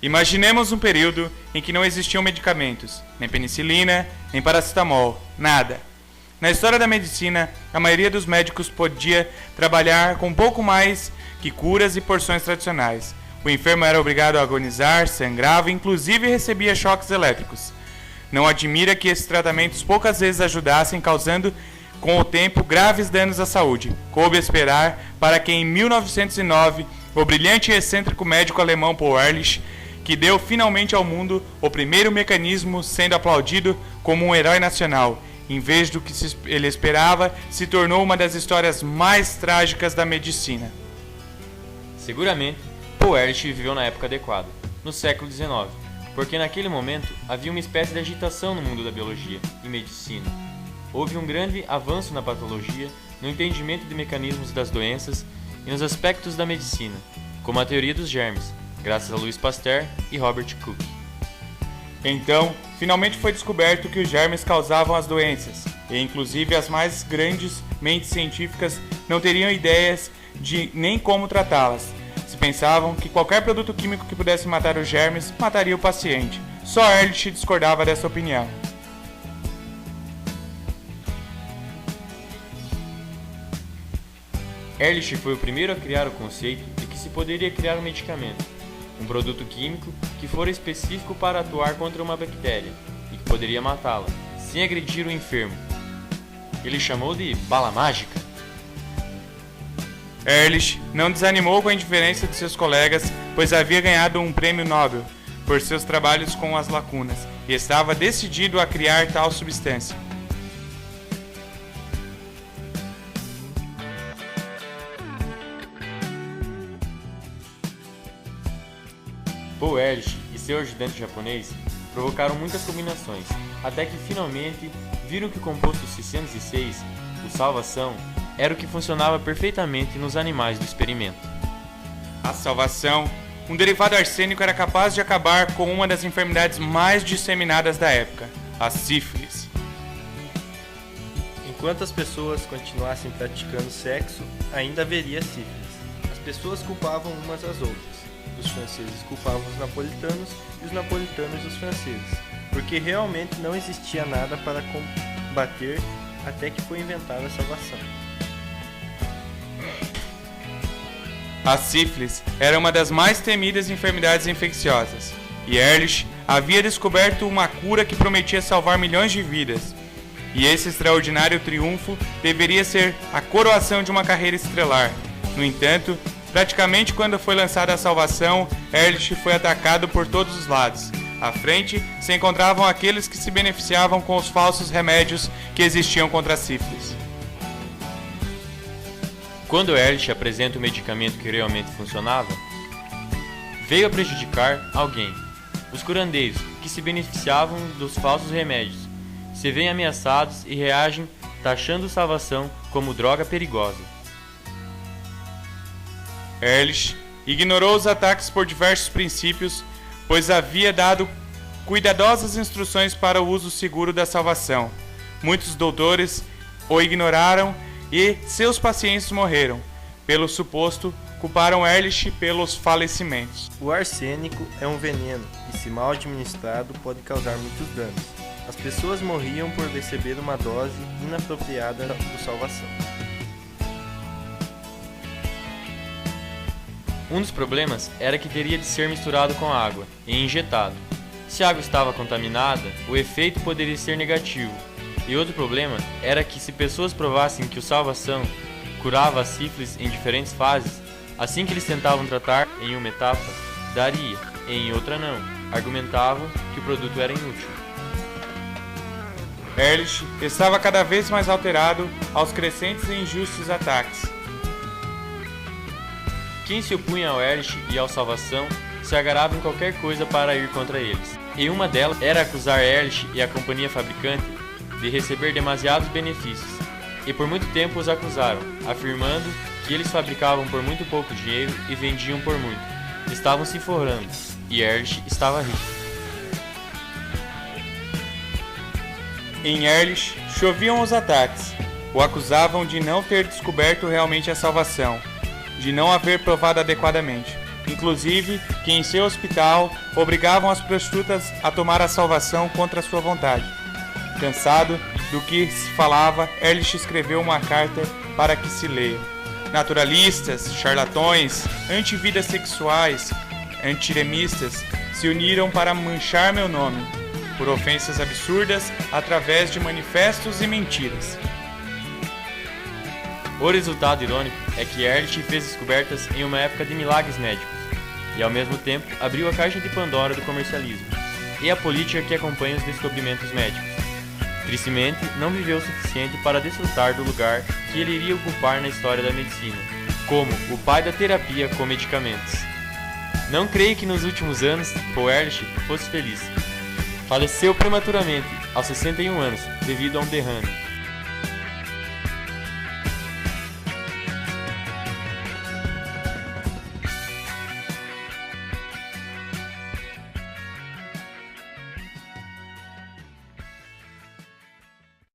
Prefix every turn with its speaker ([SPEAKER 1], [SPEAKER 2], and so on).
[SPEAKER 1] Imaginemos um período em que não existiam medicamentos, nem penicilina, nem paracetamol, nada. Na história da medicina, a maioria dos médicos podia trabalhar com pouco mais que curas e porções tradicionais. O enfermo era obrigado a agonizar, sangrava e inclusive recebia choques elétricos. Não admira que esses tratamentos poucas vezes ajudassem, causando com o tempo graves danos à saúde. Coube esperar para que em 1909 o brilhante e excêntrico médico alemão Paul Ehrlich, que deu finalmente ao mundo o primeiro mecanismo, sendo aplaudido como um herói nacional, em vez do que ele esperava, se tornou uma das histórias mais trágicas da medicina.
[SPEAKER 2] Seguramente, Paul Ehrlich viveu na época adequada, no século XIX, porque naquele momento havia uma espécie de agitação no mundo da biologia e medicina. Houve um grande avanço na patologia, no entendimento de mecanismos das doenças e nos aspectos da medicina, como a teoria dos germes, graças a Louis Pasteur e Robert Koch.
[SPEAKER 1] Então, finalmente foi descoberto que os germes causavam as doenças, e inclusive as mais grandes mentes científicas não teriam ideias de nem como tratá-las. Se pensavam que qualquer produto químico que pudesse matar os germes mataria o paciente. Só Ehrlich discordava dessa opinião.
[SPEAKER 2] Ehrlich foi o primeiro a criar o conceito de que se poderia criar um medicamento, um produto químico que fora específico para atuar contra uma bactéria e que poderia matá-la, sem agredir o enfermo. Ele chamou de bala mágica.
[SPEAKER 1] Ehrlich não desanimou com a indiferença de seus colegas, pois havia ganhado um prêmio Nobel por seus trabalhos com as lacunas e estava decidido a criar tal substância.
[SPEAKER 2] Paul Ehrlich e seu ajudante japonês provocaram muitas combinações, até que finalmente viram que o composto 606, o salvação, era o que funcionava perfeitamente nos animais do experimento.
[SPEAKER 1] A salvação, um derivado arsênico, era capaz de acabar com uma das enfermidades mais disseminadas da época, a sífilis.
[SPEAKER 3] Enquanto as pessoas continuassem praticando sexo, ainda haveria sífilis. As pessoas culpavam umas às outras. Os franceses culpavam os napolitanos e os napolitanos os franceses, porque realmente não existia nada para combater até que foi inventada a salvação.
[SPEAKER 1] A sífilis era uma das mais temidas enfermidades infecciosas, e Ehrlich havia descoberto uma cura que prometia salvar milhões de vidas. E esse extraordinário triunfo deveria ser a coroação de uma carreira estrelar. No entanto, praticamente quando foi lançada a salvação, Ehrlich foi atacado por todos os lados. À frente se encontravam aqueles que se beneficiavam com os falsos remédios que existiam contra a sífilis.
[SPEAKER 2] Quando Ehrlich apresenta o medicamento que realmente funcionava, veio a prejudicar alguém. Os curandeiros, que se beneficiavam dos falsos remédios, se veem ameaçados e reagem taxando salvação como droga perigosa.
[SPEAKER 1] Ehrlich ignorou os ataques por diversos princípios, pois havia dado cuidadosas instruções para o uso seguro da salvação. Muitos doutores o ignoraram e seus pacientes morreram. Pelo suposto, culparam Ehrlich pelos falecimentos.
[SPEAKER 3] O arsênico é um veneno e, se mal administrado, pode causar muitos danos. As pessoas morriam por receber uma dose inapropriada do salvação.
[SPEAKER 2] Um dos problemas era que teria de ser misturado com água e injetado. Se a água estava contaminada, o efeito poderia ser negativo. E outro problema era que se pessoas provassem que o salvação curava a sífilis em diferentes fases, assim que eles tentavam tratar em uma etapa, daria, e em outra não. Argumentavam que o produto era inútil.
[SPEAKER 1] Ehrlich estava cada vez mais alterado aos crescentes e injustos ataques.
[SPEAKER 2] Quem se opunha ao Ehrlich e ao salvação se agarrava em qualquer coisa para ir contra eles. E uma delas era acusar Ehrlich e a companhia fabricante de receber demasiados benefícios, e por muito tempo os acusaram, afirmando que eles fabricavam por muito pouco dinheiro e vendiam por muito. Estavam se forrando, e Ehrlich estava rico.
[SPEAKER 1] Em Ehrlich choviam os ataques. O acusavam de não ter descoberto realmente a salvação, de não haver provado adequadamente. inclusive que em seu hospital obrigavam as prostitutas a tomar a salvação contra sua vontade. Cansado do que se falava, Ehrlich escreveu uma carta para que se leia. Naturalistas, charlatões, antividas sexuais, antiremistas se uniram para manchar meu nome, por ofensas absurdas através de manifestos e mentiras.
[SPEAKER 2] O resultado irônico é que Ehrlich fez descobertas em uma época de milagres médicos, e ao mesmo tempo abriu a caixa de Pandora do comercialismo, e a política que acompanha os descobrimentos médicos. Tristemente, não viveu o suficiente para desfrutar do lugar que ele iria ocupar na história da medicina, como o pai da terapia com medicamentos. Não creio que nos últimos anos Paul Ehrlich fosse feliz. Faleceu prematuramente, aos 61 anos, devido a um derrame.